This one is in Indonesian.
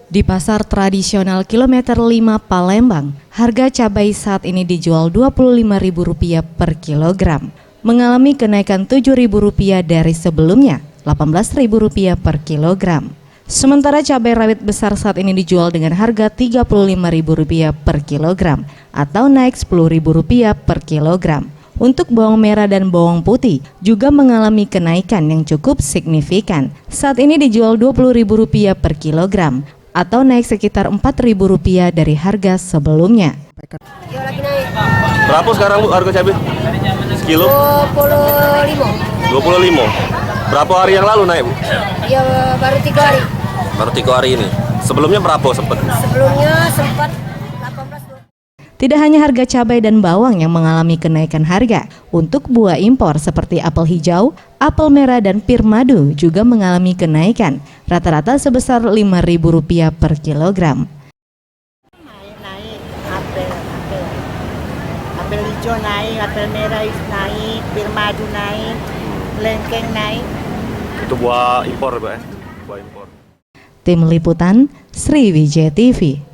Di pasar tradisional kilometer 5 Palembang, harga cabai saat ini dijual Rp25.000 per kilogram, mengalami kenaikan Rp7.000 dari sebelumnya, Rp18.000 per kilogram. Sementara cabai rawit besar saat ini dijual dengan harga Rp35.000 per kilogram atau naik Rp10.000 per kilogram. Untuk bawang merah dan bawang putih juga mengalami kenaikan yang cukup signifikan. Saat ini dijual Rp20.000 per kilogram atau naik sekitar Rp4.000 dari harga sebelumnya. Ya lagi naik. Berapa sekarang Bu harga cabai? Sekilo? 25. 25. Berapa hari yang lalu naik Bu? Ya baru 3 hari. Baru 3 hari ini. Sebelumnya berapa sempat? Sebelumnya sempat 18. Tidak hanya harga cabai dan bawang yang mengalami kenaikan harga, untuk buah impor seperti apel hijau, apel merah dan pir madu juga mengalami kenaikan, rata-rata sebesar Rp5.000 per kilogram. Naik apel hijau naik, apel merah naik, pir madu naik, lengkeng naik. Itu buah impor Pak ya? Buah impor. Tim Liputan Sriwijaya TV.